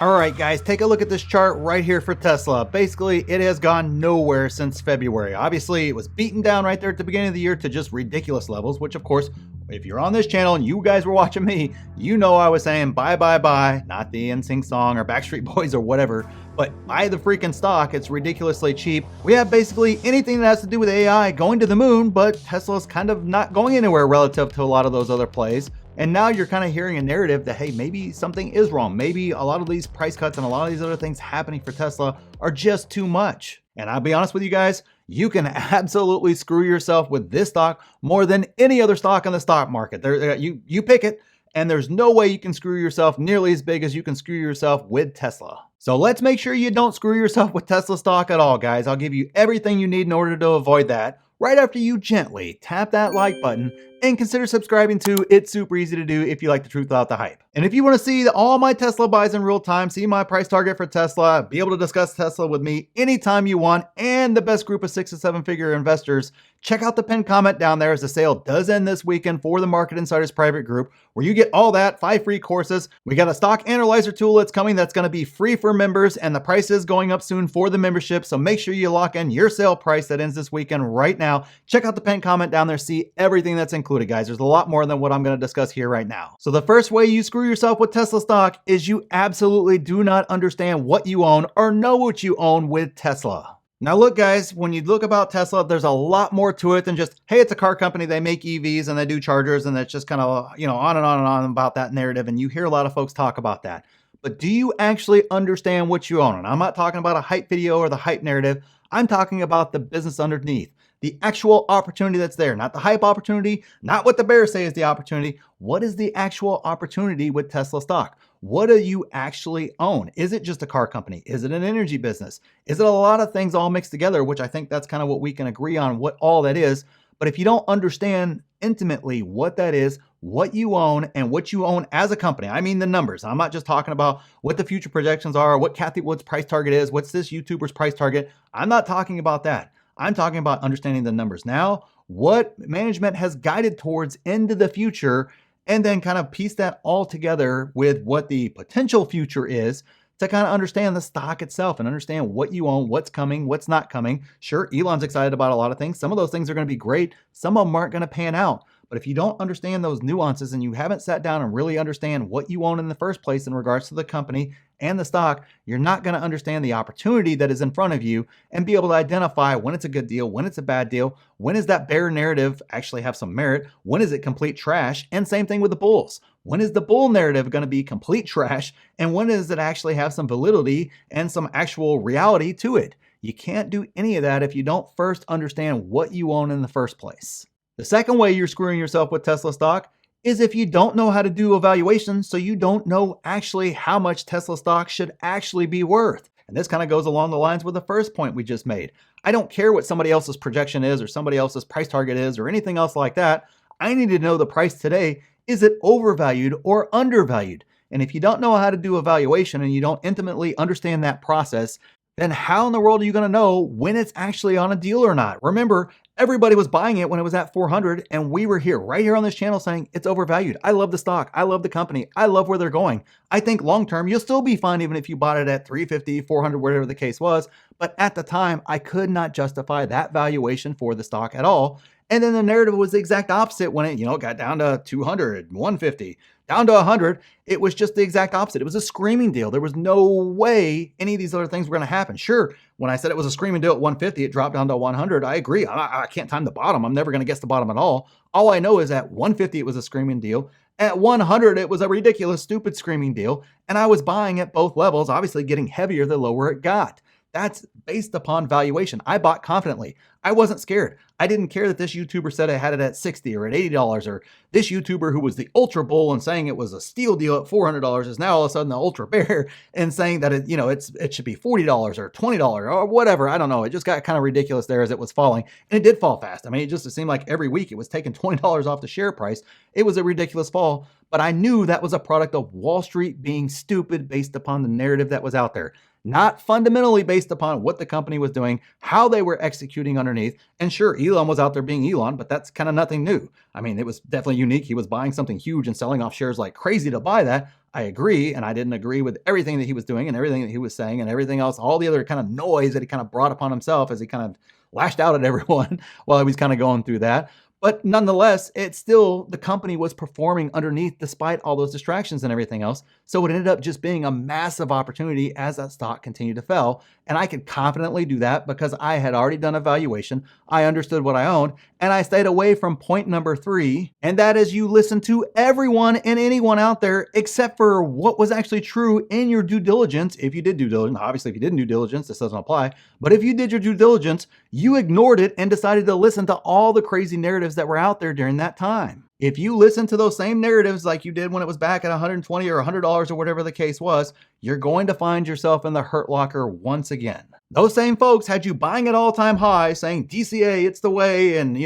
All right, guys, take a look at this chart right here for Tesla. Basically, it has gone nowhere since February. Obviously, it was beaten down right there at the beginning of the year to just ridiculous levels, which of course, if you're on this channel and you guys were watching me, you know I was saying buy, buy, buy, not the NSYNC song or Backstreet Boys or whatever, but buy the freaking stock. It's ridiculously cheap. We have basically anything that has to do with AI going to the moon, but Tesla's kind of not going anywhere relative to a lot of those other plays. And now you're kind of hearing a narrative that, hey, maybe something is wrong. Maybe a lot of these price cuts and a lot of these other things happening for Tesla are just too much. And I'll be honest with you guys, you can absolutely screw yourself with this stock more than any other stock in the stock market. You pick it, and there's no way you can screw yourself nearly as big as you can screw yourself with Tesla. So let's make sure you don't screw yourself with Tesla stock at all, guys. I'll give you everything you need in order to avoid that right after you gently tap that like button and consider subscribing too. It's super easy to do if you like the truth without the hype. And if you want to see all my Tesla buys in real time, see my price target for Tesla, be able to discuss Tesla with me anytime you want, and the best group of 6 to 7 figure investors, check out the pinned comment down there as the sale does end this weekend for the Market Insiders private group, where you get all that, 5 free courses. We got a stock analyzer tool that's coming that's going to be free for members, and the price is going up soon for the membership. So make sure you lock in your sale price that ends this weekend right now. Check out the pinned comment down there, see everything that's included, guys. There's a lot more than what I'm going to discuss here right now. So the first way you screw yourself with Tesla stock is you absolutely do not understand what you own or know what you own with Tesla. Now look, guys, when you look about Tesla, there's a lot more to it than just, hey, it's a car company, they make EVs and they do chargers, and it's just kind of, on and on and on about that narrative. And you hear a lot of folks talk about that. But do you actually understand what you own? And I'm not talking about a hype video or the hype narrative. I'm talking about the business underneath, the actual opportunity that's there, not the hype opportunity, not what the bears say is the opportunity. What is the actual opportunity with Tesla stock? What do you actually own? Is it just a car company? Is it an energy business? Is it a lot of things all mixed together, which I think that's kind of what we can agree on, what all that is. But if you don't understand intimately what that is, what you own, and what you own as a company, I mean the numbers. I'm not just talking about what the future projections are, what Kathy Wood's price target is, what's this YouTuber's price target. I'm not talking about that. I'm talking about understanding the numbers now, what management has guided towards into the future, and then kind of piece that all together with what the potential future is to kind of understand the stock itself and understand what you own, what's coming, what's not coming. Sure, Elon's excited about a lot of things. Some of those things are going to be great. Some of them aren't going to pan out. But if you don't understand those nuances and you haven't sat down and really understand what you own in the first place in regards to the company and the stock, you're not going to understand the opportunity that is in front of you and be able to identify when it's a good deal, when it's a bad deal, when is that bear narrative actually have some merit, when is it complete trash, and same thing with the bulls. When is the bull narrative going to be complete trash, and when does it actually have some validity and some actual reality to it? You can't do any of that if you don't first understand what you own in the first place. The second way you're screwing yourself with Tesla stock is if you don't know how to do evaluation, so you don't know actually how much Tesla stock should actually be worth. And this kind of goes along the lines with the first point we just made. I don't care what somebody else's projection is or somebody else's price target is or anything else like that. I need to know the price today. Is it overvalued or undervalued? And if you don't know how to do evaluation and you don't intimately understand that process, then how in the world are you going to know when it's actually on a deal or not? Remember, everybody was buying it when it was at 400, and we were here, right here on this channel saying it's overvalued. I love the stock. I love the company. I love where they're going. I think long-term, you'll still be fine even if you bought it at 350, 400, whatever the case was. But at the time, I could not justify that valuation for the stock at all. And then the narrative was the exact opposite when it, got down to 200, 150, down to 100. It was just the exact opposite. It was a screaming deal. There was no way any of these other things were going to happen. Sure, when I said it was a screaming deal at 150, it dropped down to 100. I agree. I can't time the bottom. I'm never going to guess the bottom at all. All I know is at 150, it was a screaming deal. At 100, it was a ridiculous, stupid screaming deal. And I was buying at both levels, obviously getting heavier the lower it got. That's based upon valuation. I bought confidently. I wasn't scared. I didn't care that this YouTuber said I had it at $60 or at $80, or this YouTuber who was the ultra bull and saying it was a steal deal at $400 is now all of a sudden the ultra bear and saying that it should be $40 or $20 or whatever. I don't know. It just got kind of ridiculous there as it was falling, and it did fall fast. I mean, it seemed like every week it was taking $20 off the share price. It was a ridiculous fall, but I knew that was a product of Wall Street being stupid based upon the narrative that was out there. Not fundamentally based upon what the company was doing, how they were executing underneath. And sure, Elon was out there being Elon, but that's kind of nothing new. I mean, it was definitely unique. He was buying something huge and selling off shares like crazy to buy that. I agree, and I didn't agree with everything that he was doing and everything that he was saying and everything else, all the other kind of noise that he kind of brought upon himself as he kind of lashed out at everyone while he was kind of going through that. But nonetheless, it's still, the company was performing underneath despite all those distractions and everything else. So it ended up just being a massive opportunity as that stock continued to fall. And I could confidently do that because I had already done a valuation. I understood what I owned, and I stayed away from point number 3. And that is, you listen to everyone and anyone out there except for what was actually true in your due diligence. If you did due diligence, obviously if you didn't due diligence, this doesn't apply. But if you did your due diligence, you ignored it and decided to listen to all the crazy narratives that were out there during that time. If you listen to those same narratives like you did when it was back at $120 or $100 or whatever the case was, you're going to find yourself in the hurt locker once again. Those same folks had you buying at all-time highs, saying DCA, it's the way, and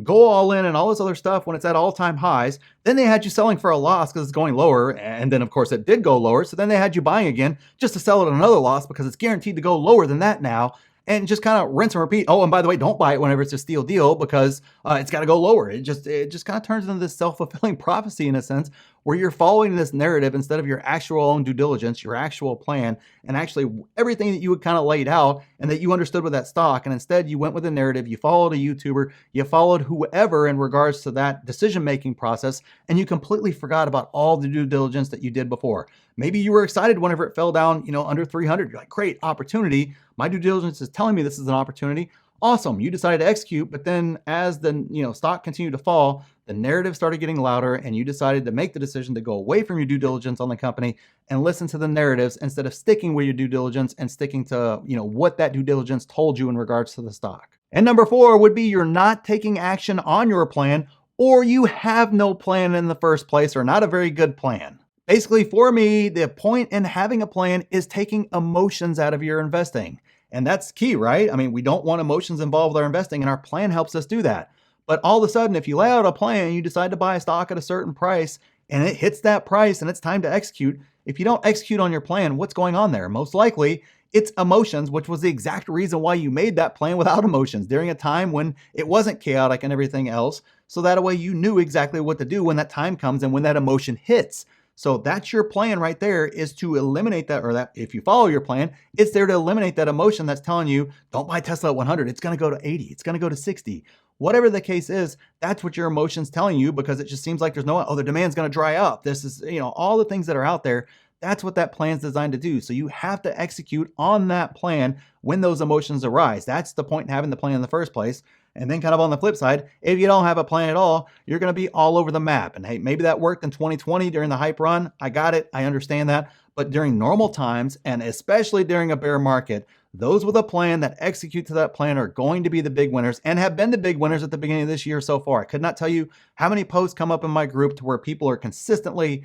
go all in and all this other stuff when it's at all-time highs. Then they had you selling for a loss because it's going lower, and then of course it did go lower. So then they had you buying again just to sell at another loss because it's guaranteed to go lower than that now. And just kind of rinse and repeat. Oh, and by the way, don't buy it whenever it's a steal deal because it's got to go lower. It just kind of turns into this self-fulfilling prophecy in a sense where you're following this narrative instead of your actual own due diligence, your actual plan, and actually everything that you had kind of laid out and that you understood with that stock. And instead you went with a narrative, you followed a YouTuber, you followed whoever in regards to that decision-making process, and you completely forgot about all the due diligence that you did before. Maybe you were excited whenever it fell down, under 300. You're like, great opportunity. My due diligence is telling me this is an opportunity. Awesome. You decided to execute, but then as the stock continued to fall, the narrative started getting louder and you decided to make the decision to go away from your due diligence on the company and listen to the narratives instead of sticking with your due diligence and sticking to, what that due diligence told you in regards to the stock. And number 4 would be you're not taking action on your plan, or you have no plan in the first place, or not a very good plan. Basically, for me, the point in having a plan is taking emotions out of your investing. And that's key, right? I mean, we don't want emotions involved with our investing, and our plan helps us do that. But all of a sudden, if you lay out a plan, you decide to buy a stock at a certain price, and it hits that price and it's time to execute. If you don't execute on your plan, what's going on there? Most likely, it's emotions, which was the exact reason why you made that plan without emotions during a time when it wasn't chaotic and everything else. So that way you knew exactly what to do when that time comes and when that emotion hits. So that's your plan right there, is to eliminate that, or that if you follow your plan, it's there to eliminate that emotion that's telling you, don't buy Tesla at 100. It's going to go to 80. It's going to go to 60. Whatever the case is, that's what your emotion's telling you, because it just seems like there's the demand's going to dry up. This is, all the things that are out there. That's what that plan's designed to do. So you have to execute on that plan when those emotions arise. That's the point in having the plan in the first place. And then kind of on the flip side, if you don't have a plan at all, you're going to be all over the map. And hey, maybe that worked in 2020 during the hype run. I got it. I understand that. But during normal times, and especially during a bear market, those with a plan that execute to that plan are going to be the big winners, and have been the big winners at the beginning of this year so far. I could not tell you how many posts come up in my group to where people are consistently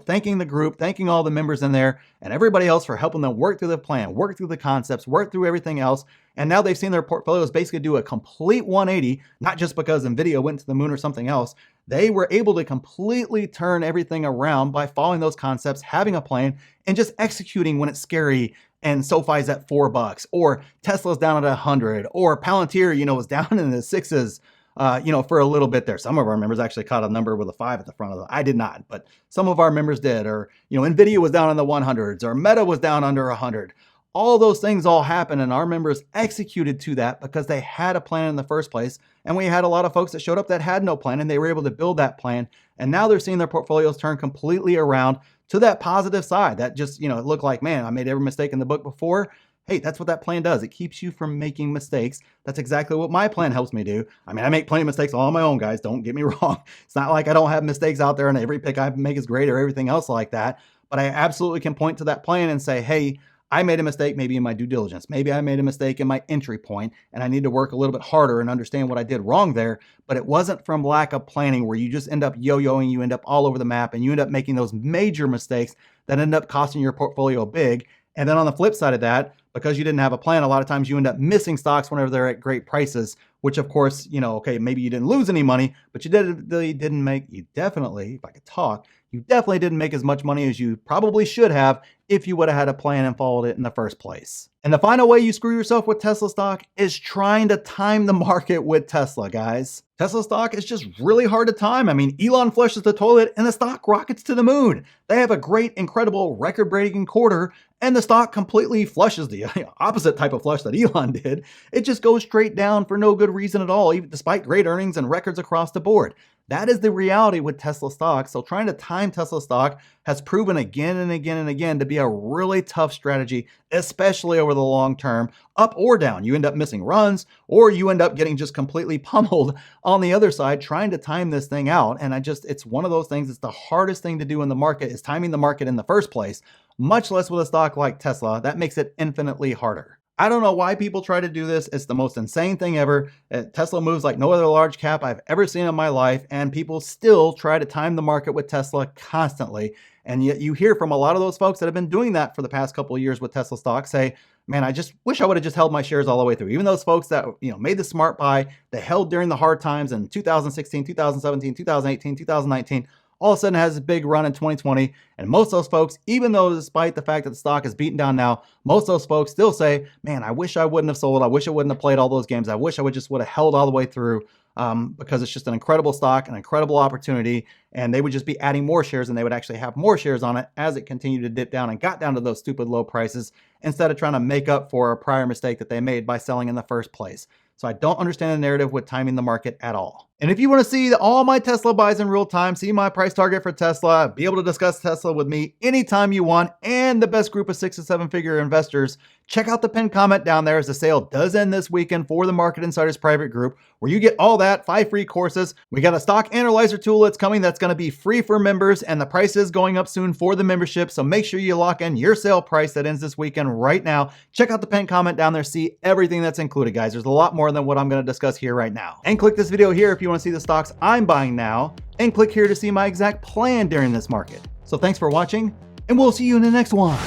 thanking the group, thanking all the members in there and everybody else for helping them work through the plan, work through the concepts, work through everything else. And now they've seen their portfolios basically do a complete 180, not just because NVIDIA went to the moon or something else. They were able to completely turn everything around by following those concepts, having a plan, and just executing when it's scary. And SoFi's at $4, or Tesla's down at 100, or Palantir, was down in the sixes. For a little bit there. Some of our members actually caught a number with a 5 at the front of it. I did not, but some of our members did. Or, NVIDIA was down in the 100s, or Meta was down under 100. All those things all happened, and our members executed to that because they had a plan in the first place. And we had a lot of folks that showed up that had no plan, and they were able to build that plan. And now they're seeing their portfolios turn completely around to that positive side. That just, it looked like, man, I made every mistake in the book before. Hey, that's what that plan does. It keeps you from making mistakes. That's exactly what my plan helps me do. I mean, I make plenty of mistakes all on my own, guys. Don't get me wrong. It's not like I don't have mistakes out there and every pick I make is great or everything else like that. But I absolutely can point to that plan and say, hey, I made a mistake maybe in my due diligence. Maybe I made a mistake in my entry point and I need to work a little bit harder and understand what I did wrong there. But it wasn't from lack of planning, where you just end up yo-yoing, you end up all over the map, and you end up making those major mistakes that end up costing your portfolio big. And then on the flip side of that, because you didn't have a plan, a lot of times you end up missing stocks whenever they're at great prices, which of course, okay, maybe you didn't lose any money, but you definitely, if I could talk, you definitely didn't make as much money as you probably should have if you would have had a plan and followed it in the first place. And the final way you screw yourself with Tesla stock is trying to time the market with Tesla, guys. Tesla stock is just really hard to time. I mean, Elon flushes the toilet and the stock rockets to the moon. They have a great, incredible, record-breaking quarter, and the stock completely flushes the opposite type of flush that Elon did. It just goes straight down for no good reason at all, even despite great earnings and records across the board. That is the reality with Tesla stock. So trying to time Tesla stock has proven again and again and again to be a really tough strategy, especially over the long term, up or down. You end up missing runs, or you end up getting just completely pummeled on the other side trying to time this thing out. And it's one of those things, it's the hardest thing to do in the market is timing the market in the first place, much less with a stock like Tesla. That makes it infinitely harder. I don't know why people try to do this. It's the most insane thing ever. Tesla moves like no other large cap I've ever seen in my life, and people still try to time the market with Tesla constantly. And yet you hear from a lot of those folks that have been doing that for the past couple of years with Tesla stock say, man, I just wish I would have just held my shares all the way through. Even those folks that made the smart buy, they held during the hard times in 2016, 2017, 2018, 2019, all of a sudden has a big run in 2020. And most of those folks, even though despite the fact that the stock is beaten down now, most of those folks still say, man, I wish I wouldn't have sold. I wish I wouldn't have played all those games. I wish I would have held all the way through because it's just an incredible stock, an incredible opportunity. And they would just be adding more shares, and they would actually have more shares on it as it continued to dip down and got down to those stupid low prices instead of trying to make up for a prior mistake that they made by selling in the first place. So I don't understand the narrative with timing the market at all. And if you want to see all my Tesla buys in real time, see my price target for Tesla, be able to discuss Tesla with me anytime you want, and the best group of 6 to 7 figure investors, check out the pinned comment down there as the sale does end this weekend for the Market Insiders private group, where you get all that, 5 free courses. We got a stock analyzer tool that's coming that's going to be free for members, and the price is going up soon for the membership. So make sure you lock in your sale price that ends this weekend right now. Check out the pinned comment down there, see everything that's included, guys. There's a lot more than what I'm going to discuss here right now. And click this video here if you want to see the stocks I'm buying now, and click here to see my exact plan during this market. So thanks for watching, and we'll see you in the next one.